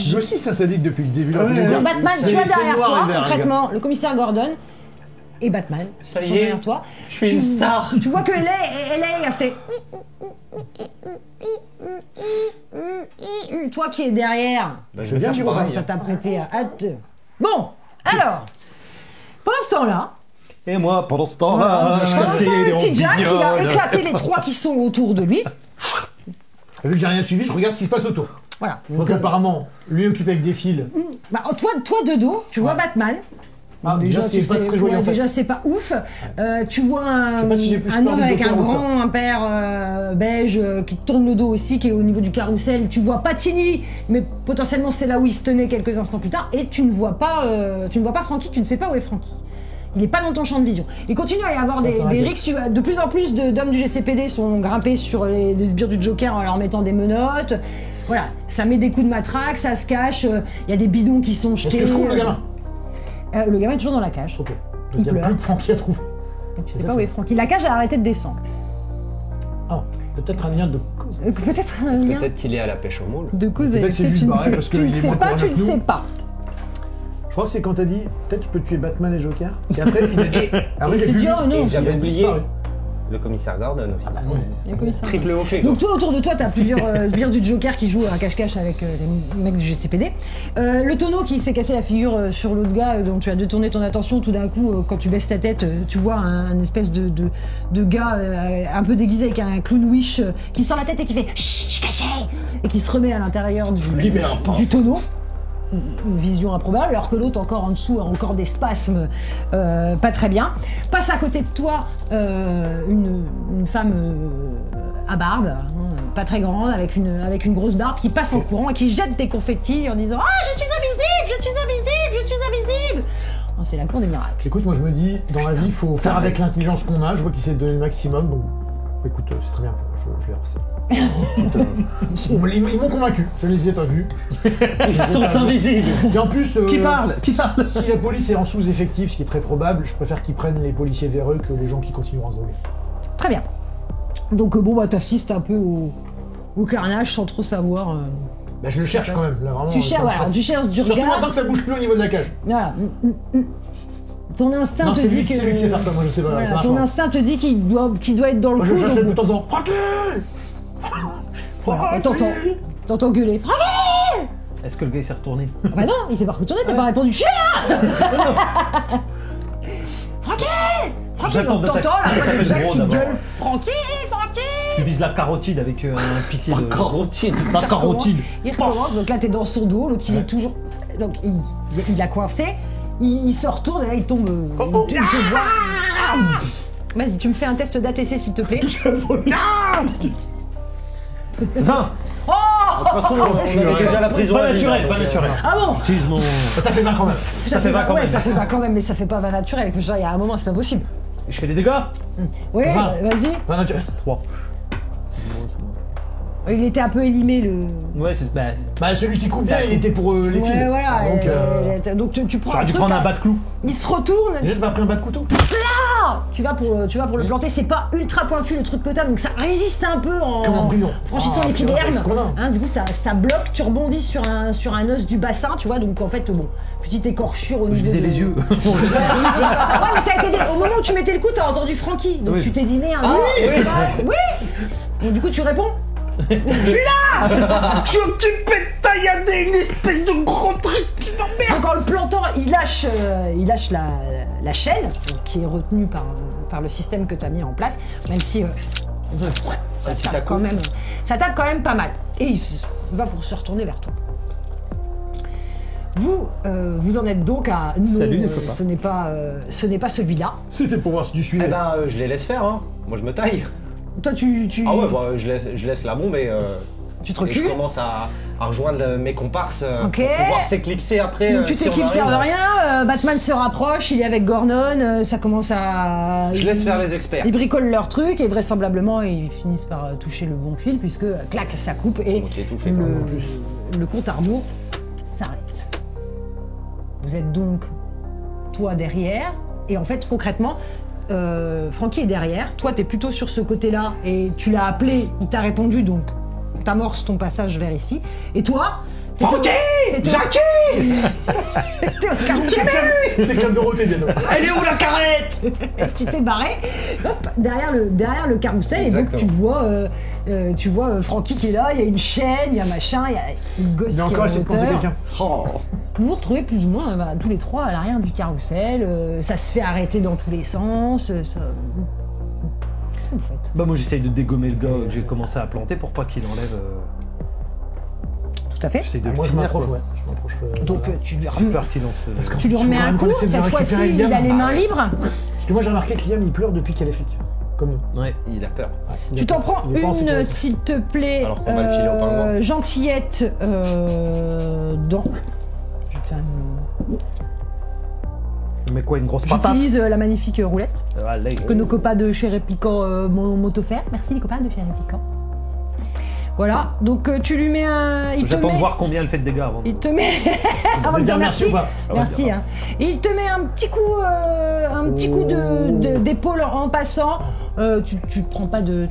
Lui aussi, ça s'indique depuis le début. là, Ouais, vous voulez dire. Batman, C'est- tu as c'est derrière noir et toi, vert, concrètement, le commissaire Gordon et Batman Ça qui y sont est, derrière toi. je suis une star. Tu vois que LA a fait... Toi qui es derrière, Bah, Je veux bien faire que pareil. ça t'a prêté à te... Bon, alors, pendant ce temps-là, Et moi, pendant ce temps-là, je pendant ce cassais temps, les le petit Jack, il a rondignoles. éclaté les trois qui sont autour de lui. Vu que j'ai rien suivi, je regarde ce qui se passe autour. Voilà. Donc apparemment, lui est occupé avec des fils. Bah, toi de dos, tu vois Batman. Ah, déjà, c'est tu pas fais- très joyeux, en fait. déjà c'est pas ouf. Tu vois Je sais pas si j'ai plus un peur homme du avec Joker un ou ça. grand impair beige qui te tourne le dos aussi, qui est au niveau du carrousel. Tu vois Patini, mais potentiellement c'est là où il se tenait quelques instants plus tard. Et tu ne vois pas Francky, tu ne sais pas où est Francky. Il n'est pas dans ton champ de vision. Il continue à y avoir des s'arrête. rixes. De plus en plus d'hommes du GCPD sont grimpés sur les sbires du Joker en leur mettant des menottes. Voilà, ça met des coups de matraque, ça se cache. Il y a des bidons qui sont Est-ce jetés. que je trouve le gamin? Le gamin est toujours dans la cage. Ok. Il Donc il n'y a pleure. plus que Francky à trouver. Et tu sais C'est pas ça, où est Francky. La cage a arrêté de descendre. Ah, peut-être un lien de cause. Peut-être un lien Peut-être qu'il est à la pêche au moule. de cause à Peut-être c'est effet. juste Tu ne barré sais, parce tu qu'il ne est sais moins pas, courageux tu ne que nous. sais pas. Je crois que c'est quand t'as dit, peut-être je peux tuer Batman et Joker. Et après, il a dit. Après, c'est j'ai plus dur, vu. non. Et J'avais il a oublié disparu. le commissaire Gordon aussi. Ouais. Il y a comme ça. Triple haut fait. Donc toi, autour de toi, t'as plusieurs sbires du Joker qui jouent à cache-cache avec les mecs du GCPD. Le tonneau qui s'est cassé la figure sur l'autre gars dont tu as détourné ton attention. Tout d'un coup, quand tu baisses ta tête, tu vois un espèce de gars un peu déguisé avec un clown wish qui sort la tête et qui fait « Chut, je suis caché !» et qui se remet à l'intérieur lui mets un pain. du tonneau. une vision improbable, alors que l'autre encore en dessous a encore des spasmes pas très bien. Passe à côté de toi une femme à barbe, hein, pas très grande, avec une grosse barbe, qui passe en courant et qui jette des confettis en disant « Ah, je suis invisible, je suis invisible, je suis invisible !» Oh, c'est la cour des miracles. Écoute, moi je me dis, dans la vie, il faut faire avec l'intelligence qu'on a. Je vois qu'il s'est donné le maximum. Donc, écoute, c'est très bien, je les refais. Écoute, ils m'ont convaincu, je ne les ai pas vus. Ils sont invisibles. Et en plus, Qui parle si la police est en sous-effectif, ce qui est très probable, je préfère qu'ils prennent les policiers véreux que les gens qui continueront à se droguer. Très bien. Donc bon, bah t'assistes un peu au carnage sans trop savoir... Bah je le cherche quand même, là vraiment. Tu cherches, voilà, tu cherches, tu Surtout regardes... maintenant que ça bouge plus au niveau de la cage. Voilà. Ton instinct Non, te c'est dit lui que... c'est lui qui sait faire ça, moi je sais pas. Voilà, ça marche ton pas. instinct te dit qu'il doit être dans le Moi coup, je cherche le donc... plus de temps en temps. Voilà, t'entends gueuler. Francky. Est-ce que le gars il s'est retourné? Ah bah non, il s'est pas retourné, t'as pas répondu. Je suis là. Francky. Francky, J'attends donc de t'entends la voix de t'appelles Jacques gros qui d'abord. gueule Francky, Francky. Je vise la carotide avec un piqué de... Carotide. La carotide. Il recommence, donc là t'es dans son dos, l'autre il est toujours... Donc il a coincé, il se retourne et là il tombe... il te voit. Vas-y, tu me fais un test d'ATC s'il te plaît. 20. Oh. De toute façon, on avait déjà la prison. Pas à vie, naturel, donc, pas naturel. Ah bon. J'utilise mon... Ça fait 20 quand même. Ça fait 20 quand ouais, même. ça fait 20 quand même, mais ça fait pas 20 naturel. Il y a un moment, c'est pas possible. Je fais des dégâts. Oui, 20. vas-y. 20 naturel. 3. Il était un peu élimé le... Ouais, c'est... Bah celui qui coupe bien, il était pour les Ouais, filles. voilà. Donc, Donc tu prends J'aurais un dû truc, prendre un là, bas de clou. il se retourne, déjà tu m'as pris un bas de couteau. tu vas pour le planter, c'est pas ultra pointu le truc que t'as, donc ça résiste un peu en Comme un bouillon. franchissant Ah, l'épiderme. putain, c'est ce qu'on a. Hein, du coup ça bloque, tu rebondis sur un os du bassin, tu vois, donc en fait bon, petite écorchure au niveau Je visais de... les yeux. Ouais, mais t'as été au moment où tu mettais le coup, t'as entendu Francky, donc Oui. tu t'es dit merde. Oui. Et du coup tu réponds. Je suis là. Je suis occupé de taillader une espèce de gros truc qui m'emmerde. Donc en le plantant, il lâche la chaîne qui est retenue par le système que tu as mis en place, même si ça tape quand même pas mal. Et il va pour se retourner vers toi. Vous en êtes donc à non, Salut, les copains. ce n'est pas celui-là. C'était pour voir si tu suivais. Eh ben, je les laisse faire, hein. Moi, je me taille. Toi tu Ah ouais, bah, je laisse la bombe et tu te je recules. commence à rejoindre mes comparses Ok. pour pouvoir s'éclipser après. Donc tu si on t'équipes arrive. de rien, Batman se rapproche, il est avec Gordon, ça commence à... Je laisse faire les experts. Ils bricolent leur truc et vraisemblablement ils finissent par toucher le bon fil puisque clac ça coupe et moi qui ai tout fait, quand même, en le compte à rebours s'arrête. Vous êtes donc toi derrière et en fait concrètement Francky est derrière, toi t'es plutôt sur ce côté-là et tu l'as appelé, il t'a répondu donc t'amorces ton passage vers ici et toi Francky Jackie t'es au 44. C'est le club Dorothée bientôt. Elle est où la carrette Tu t'es barré hop, derrière le carrousel et donc tu vois Francky qui est là, il y a une chaîne, il y a machin, il y a une gosse Il y a qui est encore en essayé de planter hauteur. quelqu'un. Oh. Vous vous retrouvez plus ou moins tous les trois à l'arrière du carrousel, ça se fait arrêter dans tous les sens, ça... Qu'est-ce que vous faites? Bah moi j'essaye de dégommer le gars que j'ai commencé à planter pour pas qu'il enlève... Tout à fait. J'essaye de le Moi je finir, m'approche, quoi. ouais. Je m'approche. Donc voilà. tu lui J'ai remets, peur qu'il lance... tu lui remets un coup, cette fois-ci il a les mains libres. Parce que moi j'ai remarqué que Liam il pleure depuis qu'il y a les flics. Comme nous. Ouais. Il a peur. Tu t'en prends Il est pas en une sécurité. s'il te plaît, Alors qu'on va le filer au pingouin. gentillette dans... Je vais faire une... Mais quoi, une grosse patate? J'utilise la magnifique roulette Allez. que nos copains de chez Répliquant m'ont offert. Merci les copains de chez Répliquant. Voilà, donc tu lui mets un... J'attends de voir combien elle fait de dégâts avant. Il te met... Avant de dire merci. ou pas. Merci. Hein. Il te met un petit coup d'épaule en passant. Tu te prends pas de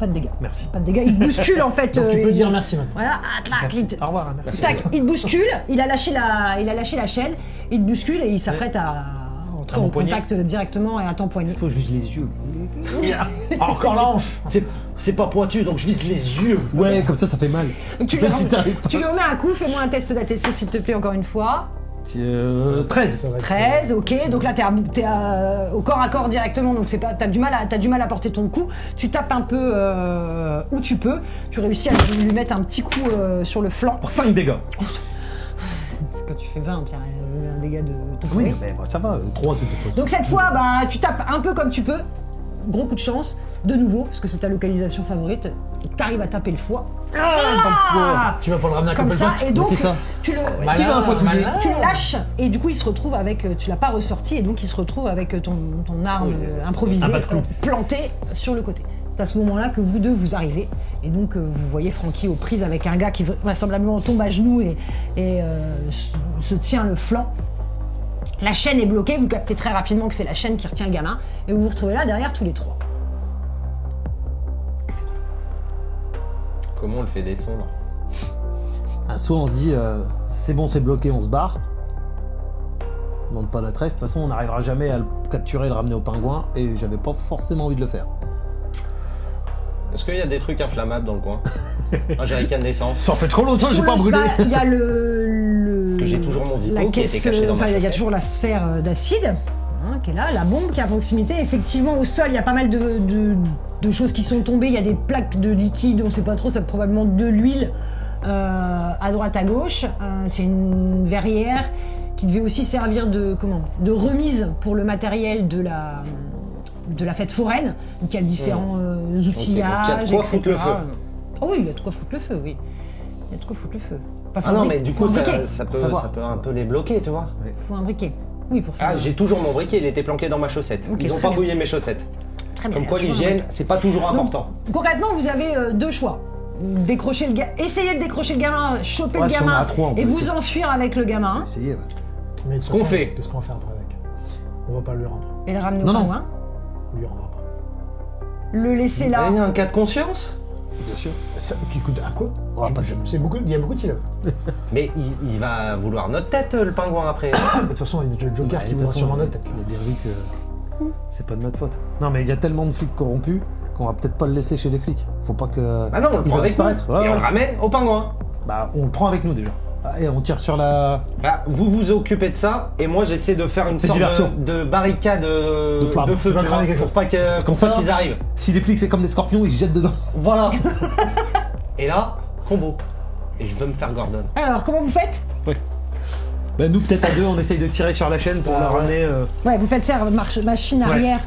dégâts. Merci. Pas de dégâts. Il te bouscule en fait. Donc tu peux il- dire merci maintenant. Voilà. Ah, clac, il te- Au revoir, hein, merci. Tac, il te bouscule. Il a lâché la chaîne. Il te bouscule et il s'apprête à entrer À mon en poignet. contact directement et à ton poignet. Faut que je vise les yeux. Encore la hanche. C'est pas pointu, donc je vise les yeux. Ouais, comme ça fait mal. Donc, tu lui Même si t'arrives pas. remets un coup. Fais-moi un test d'ATC s'il te plaît encore une fois. 13. Ça va être- 13, ok, donc là t'es au corps à corps directement, donc c'est pas, t'as du mal à porter ton coup, tu tapes un peu où tu peux, tu réussis à lui mettre un petit coup sur le flanc. Pour 5 dégâts. quand tu fais 20, tu as un dégât de ton Oui, côté. mais bon, ça va, 3 c'était pas. Donc cette fois, bah, tu tapes un peu comme tu peux. Gros coup de chance, de nouveau, parce que c'est ta localisation favorite. T'arrives à taper le foie. Ah Tu vas pas le ramener à Comme ça, Coppelpot et donc c'est ça. tu le, Malin, malin. tu le lâches, et du coup il se retrouve avec, tu l'as pas ressorti, et donc il se retrouve avec ton arme Oui, improvisée un pas de clou. plantée sur le côté. C'est à ce moment-là que vous deux vous arrivez, et donc vous voyez Francky aux prises avec un gars qui vraisemblablement tombe à genoux et se tient le flanc. La chaîne est bloquée, vous captez très rapidement que c'est la chaîne qui retient le gamin, et vous vous retrouvez là derrière tous les trois. Comment on le fait descendre? Soit on se dit, c'est bon, c'est bloqué, on se barre. On demande pas la tresse. De toute façon, on n'arrivera jamais à le capturer et le ramener au pingouin, et j'avais pas forcément envie de le faire. Est-ce qu'il y a des trucs inflammables dans le coin? Un jerrycan d'essence? Ça en fait trop longtemps que j'ai Sur pas le brûlé. spa, il y a le Parce que j'ai toujours mon zippo la qui a caisse, été caché dans ma il y a chaussette. toujours la sphère d'acide qui est là, la bombe qui est à proximité. Effectivement, au sol, il y a pas mal de choses qui sont tombées. Il y a des plaques de liquide, on sait pas trop, c'est probablement de l'huile à droite, à gauche. C'est une verrière qui devait aussi servir de remise pour le matériel de la fête foraine. Donc il y a différents outillages, donc il y a de quoi etc. foutre le feu. Oh oui, il y a de quoi foutre le feu, oui. Il y a de quoi foutre le feu. Pas Ah non, mais du coup, ça peut savoir. un peu les bloquer, tu vois. Faut un briquet. Oui, pour faire. Ah, j'ai toujours mon briquet, il était planqué dans ma chaussette. Ok, Ils ont très pas bien. fouillé mes chaussettes. Très bien. Comme quoi, toujours un l'hygiène, briquet. c'est pas toujours important. Donc, concrètement, vous avez deux choix. Décrocher le essayer de décrocher le gamin, choper Ouais, le si on est gamin à trois, on peut et vous essayer. enfuir avec le gamin Essayez, ouais. Mais Ce qu'on fait. Qu'est-ce qu'on va faire après avec? On va pas lui rendre. et le ramener Non, au non. pingouin. On lui rendra pas. Le laisser là. Il y a un cas de conscience? Bien sûr. Ça, écoute, à quoi? On va pas C'est beaucoup, il y a beaucoup de syllabes. Mais il va vouloir notre tête, le pingouin, après. De toute façon, il y a le Joker Bah, qui de toute voudra façon, sûrement notre tête. Il a bien vu que c'est pas de notre faute. Non, mais il y a tellement de flics corrompus qu'on va peut-être pas le laisser chez les flics. Faut pas que. Ah non, on le il prend va avec nous. disparaître. Ouais, Et on ouais. le ramène au pingouin. Bah, on le prend avec nous déjà. Ah, et on tire sur la. Ah, vous vous occupez de ça, et moi j'essaie de faire une C'est sorte diversion. de barricade De flamme. de feu, Tu vas tu vois, cramer quelque pour chose. pas Comme ça, qu'ils arrivent. Si les flics c'est comme des scorpions, ils se jettent dedans. Voilà. Et là, combo. Et je veux me faire Gordon. Alors, comment vous faites? Bah, nous, peut-être à deux, on essaye de tirer sur la chaîne pour Ah, le ouais. ramener. Ouais, vous faites faire machine arrière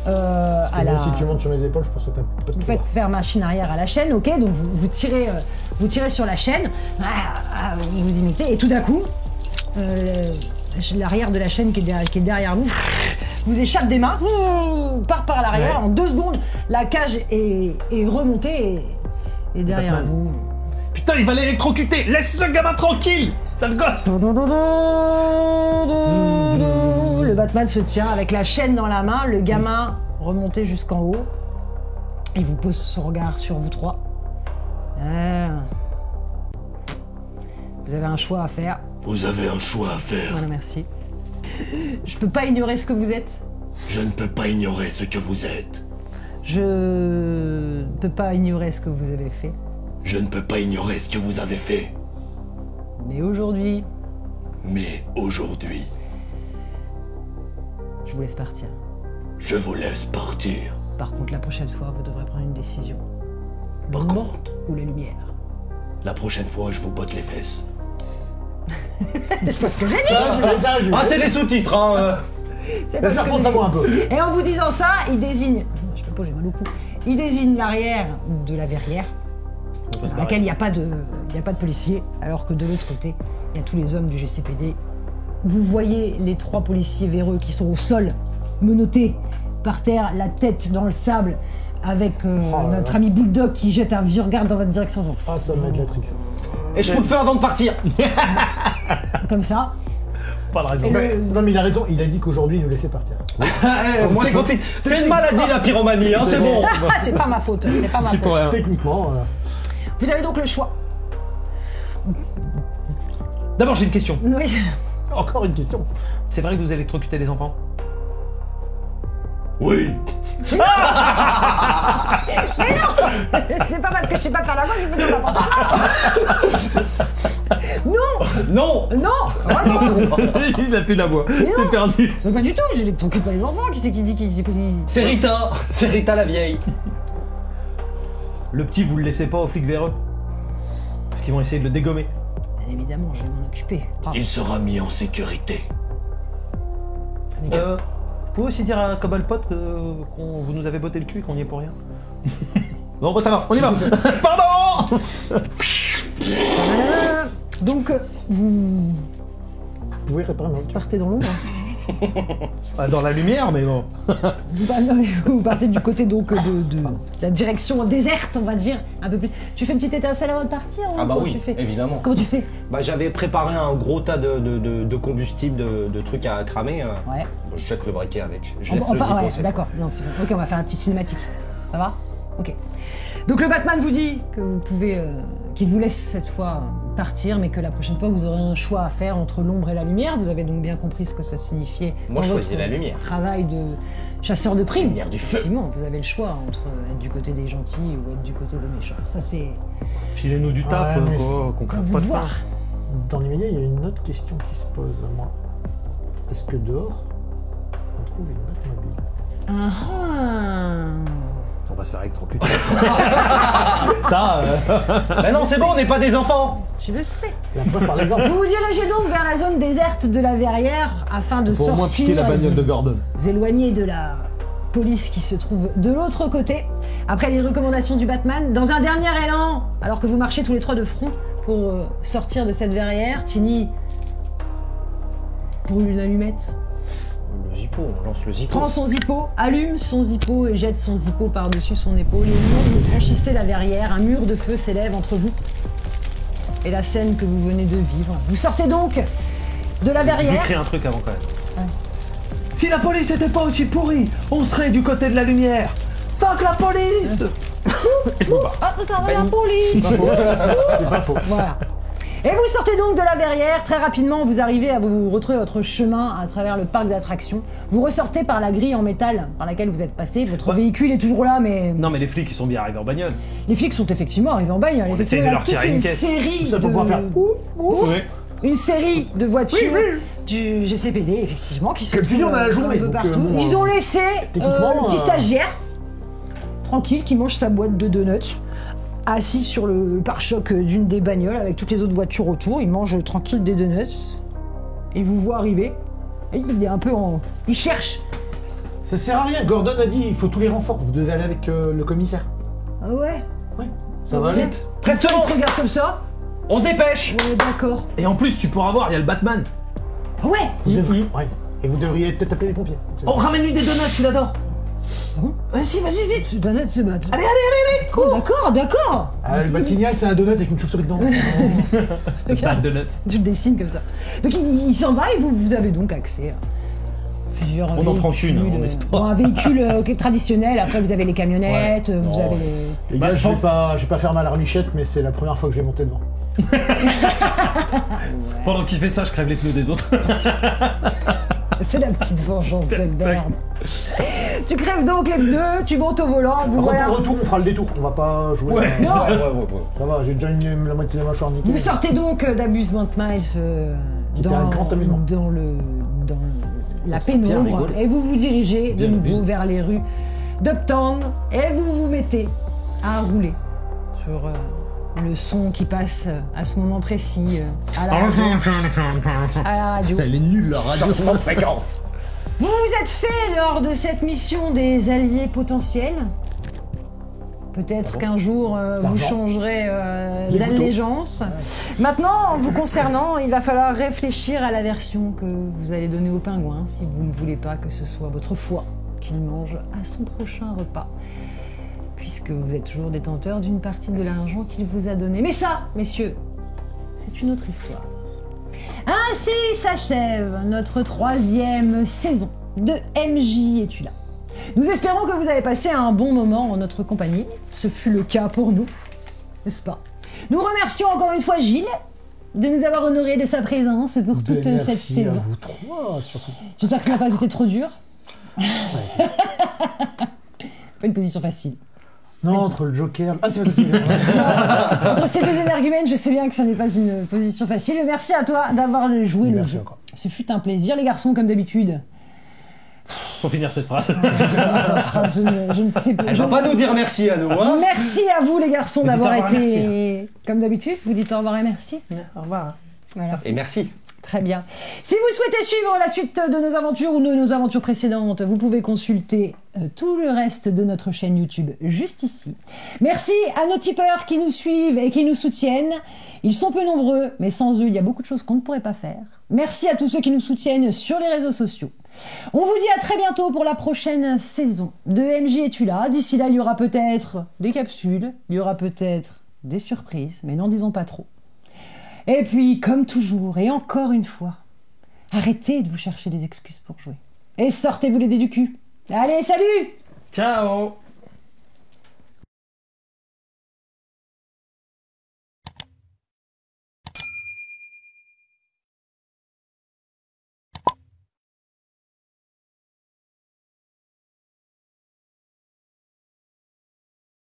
à Même la. si tu montes sur mes épaules, je pense que t'as pas de Vous faites faire machine arrière à la chaîne, ok, donc vous tirez sur la chaîne, vous imitez, et tout d'un coup, l'arrière de la chaîne qui est derrière vous, vous échappe des mains, part par l'arrière, Ouais. en 2 secondes, la cage est remontée et derrière Batman. vous. Putain, il va l'électrocuter. Laisse ce gamin tranquille, sale gosse. Le Batman se tient avec la chaîne dans la main, le gamin remonté jusqu'en haut. Il vous pose son regard sur vous trois. Vous avez un choix à faire. Vous avez un choix à faire. Voilà, merci. Je peux pas ignorer ce que vous êtes. Je ne peux pas ignorer ce que vous êtes. Je ne peux pas ignorer ce que vous avez fait. Je ne peux pas ignorer ce que vous avez fait. Mais aujourd'hui, Mais aujourd'hui, je vous laisse partir. je vous laisse partir. Par contre, la prochaine fois, vous devrez prendre une décision. Par Le contre, monde ou la lumière. la prochaine fois, je vous botte les fesses. C'est pas ce que j'ai dit. Ah, c'est ça, Ah, c'est les sous-titres, hein. C'est pas ce Laisse-la que prendre j'ai sa voix un dit. peu. Et en vous disant ça, il désigne. Je peux pas, j'ai mal au cou. Il désigne l'arrière de la verrière, dans laquelle il n'y a pas de policiers, alors que de l'autre côté, il y a tous les hommes du GCPD. Vous voyez les 3 policiers véreux qui sont au sol, menottés par terre, la tête dans le sable, avec là notre là. ami Bulldog qui jette un vieux regard dans votre direction, genre, Ah, ça va être la trick, ça. Et je fous le feu avant de partir. comme ça. Pas de raison. Et Mais- non, mais il a raison, il a dit qu'aujourd'hui, il nous laissait partir. Moi je profite. C'est une maladie la pyromanie, hein, c'est bon. C'est pas ma faute, c'est pas ma C'est faute. pour rien. Techniquement, Vous avez donc le choix. D'abord, j'ai une question. Oui. encore une question. C'est vrai que vous électrocutez des enfants? Oui, C'est pas parce que je sais pas faire la voix que je peux dire n'importe quoi. Non. Non. Il a plus la voix. non. C'est perdu. Mais pas du tout, j'électrocute pas les enfants. Qui c'est qui dit qui C'est Rita la vieille. Le petit, vous le laissez pas aux flics véreux? Parce qu'ils vont essayer de le dégommer. Bien évidemment, je vais m'en occuper. Bravo. Il sera mis en sécurité. Vous pouvez aussi dire à Cobblepot qu'on vous nous avez botté le cul et qu'on y est pour rien. Bon, bah ça va, on y va. Pardon. Donc, vous Vous pouvez réparer ma voiture. partez dans l'ombre. Dans la lumière, mais bon. Vous partez du côté donc de la direction déserte, on va dire, un peu plus. Tu fais une petite étincelle avant de partir ou Ah bah comment oui, tu fais évidemment. Comment tu fais? Bah j'avais préparé un gros tas de combustible, de trucs à cramer. Ouais. Je jette le briquet avec. Je laisse le ouais, zippo. c'est d'accord. Non, c'est bon. Ok, on va faire un petit cinématique. Ça va? Ok. Donc le Batman vous dit que vous pouvez, qu'il vous laisse cette fois partir, mais que la prochaine fois vous aurez un choix à faire entre l'ombre et la lumière. Vous avez donc bien compris ce que ça signifiait Moi, dans je votre choisis la lumière. travail de chasseur de primes. Lumière du feu. Effectivement, vous avez le choix entre être du côté des gentils ou être du côté des méchants. Ça c'est Filez-nous du taf, Ouais, mais qu'on à crève vous pas de de voir. faim. Dans l'immédiat, il y a une autre question qui se pose à moi. Est-ce que dehors, on trouve une Batmobile? On va se faire électrocuter. Ça, Mais non, c'est bon, on n'est pas des enfants. Tu le sais. La preuve, par exemple. Vous vous dirigez donc vers la zone déserte de la Verrière afin de pour au moins piquer sortir, la bagnole de Gordon. vous éloigner de la police qui se trouve de l'autre côté. Après les recommandations du Batman, dans un dernier élan, alors que vous marchez tous les trois de front pour sortir de cette verrière, Tini brûle une allumette, Le zippo, on lance le zippo. prend son zippo, allume son zippo et jette son zippo par-dessus son épaule. Et au moment où vous franchissez la verrière, un mur de feu s'élève entre vous et la scène que vous venez de vivre. Vous sortez donc de la verrière. J'écris un truc avant quand même. Si la police n'était pas aussi pourrie, on serait du côté de la lumière. Fuck la police. Et je me bats. Ah, attends, la police. C'est pas faux. Voilà. Et vous sortez donc de la verrière. Très rapidement, vous arrivez à vous retrouver votre chemin à travers le parc d'attractions. Vous ressortez par la grille en métal par laquelle vous êtes passé. Votre véhicule est toujours là, mais Non mais les flics ils sont bien arrivés en bagnole. les flics sont effectivement arrivés en bagnole. On Effectivement, essaye de il y a leur tirer toute une une caisse. série Ça de... peut pouvoir faire. Une série de voitures Oui, oui. du GCPD, effectivement, qui se Comme tu dis, trouvent on a la journée, un peu donc, partout. bon, Ils ont laissé techniquement, le petit stagiaire, tranquille, qui mange sa boîte de donuts, assis sur le pare-choc d'une des bagnoles avec toutes les autres voitures autour. Il mange tranquille des donuts. Et il vous voit arriver. Et il est un peu en... Il cherche. Ça sert à rien. Gordon a dit il faut tous les renforts. Vous devez aller avec le commissaire. Ah ouais. Ouais. Ça va Ouais. vite. Il Prestement, te regarde comme ça. on se dépêche. Ouais, d'accord. Et en plus tu pourras voir, il y a le Batman. Ah ouais. Vous devriez. Ouais. Et vous devriez peut-être appeler les pompiers. Oh ramène-lui des donuts, il adore. Vas-y, vas-y vite. C'est donuts, c'est bad. Allez, allez, allez, allez, cours. D'accord, d'accord. Ah, le Bat-Signal, c'est un donut avec une chauve-souris dedans. Bad donuts. Tu le dessines comme ça. Donc il s'en va et vous avez donc accès à plusieurs On en prend véhicules, qu'une, on espère. bon, un véhicule traditionnel, après vous avez les camionnettes, Ouais. vous Non. avez Les Bah, gars, je vais pas faire mal à Michette, mais c'est la première fois que je vais monter devant. Pendant qu'il fait ça, je crève les pneus des autres. C'est la petite vengeance de merde. Tu crèves donc les pneus, tu montes au volant, vous Par contre, voilà. pour le retour, on fera le détour. On va pas jouer. Ouais. Non. Ouais. Ça va, j'ai déjà la moitié des mâchoires niquées. Vous sortez donc d'Amusement Miles Qui était un grand amusement. dans la s'est bien pénombre rigolé. et vous vous dirigez de Bien nouveau abusé. vers les rues d'Uptown et vous vous mettez à rouler sur le son qui passe à ce moment précis à la radio. À la radio. Elle est nulle, la radio. Changement de fréquence. Vous vous êtes fait lors de cette mission des alliés potentiels. Peut-être qu'un jour vous D'argent. changerez Les d'allégeance. Maintenant, en vous concernant, il va falloir réfléchir à la version que vous allez donner au pingouin si vous ne voulez pas que ce soit votre foie qu'il mange à son prochain repas. Puisque vous êtes toujours détenteur d'une partie de l'argent qu'il vous a donné. Mais ça, messieurs, c'est une autre histoire. Ainsi s'achève notre 3e saison de MJ Es-tu là ? Nous espérons que vous avez passé un bon moment en notre compagnie. Ce fut le cas pour nous, n'est-ce pas ? Nous remercions encore une fois Gilles de nous avoir honorés de sa présence pour toute cette Merci à saison. vous trois, surtout. J'espère que ça n'a pas été trop dur. Pas une position facile. Non, entre le Joker. Ah, c'est pas Entre ces deux énergumènes, je sais bien que ce n'est pas une position facile. Mais merci à toi d'avoir joué le Merci jeu. encore. Ce fut un plaisir, les garçons, comme d'habitude. Faut finir cette phrase. Je ne sais pas. Elle va pas nous dire merci à nous, hein. Merci à vous les garçons Vous dites d'avoir au revoir, été... Comme d'habitude, vous dites au revoir et merci. Au revoir. Voilà. Et merci. Très bien. Si vous souhaitez suivre la suite de nos aventures ou de nos aventures précédentes, vous pouvez consulter tout le reste de notre chaîne YouTube juste ici. Merci à nos tipeurs qui nous suivent et qui nous soutiennent. Ils sont peu nombreux, mais sans eux, il y a beaucoup de choses qu'on ne pourrait pas faire. Merci à tous ceux qui nous soutiennent sur les réseaux sociaux. On vous dit à très bientôt pour la prochaine saison de MJ Es-tu là. D'ici là, il y aura peut-être des capsules, il y aura peut-être des surprises, mais n'en disons pas trop. Et puis, comme toujours, et encore une fois, arrêtez de vous chercher des excuses pour jouer. Et sortez-vous les dés du cul. Allez, salut! Ciao.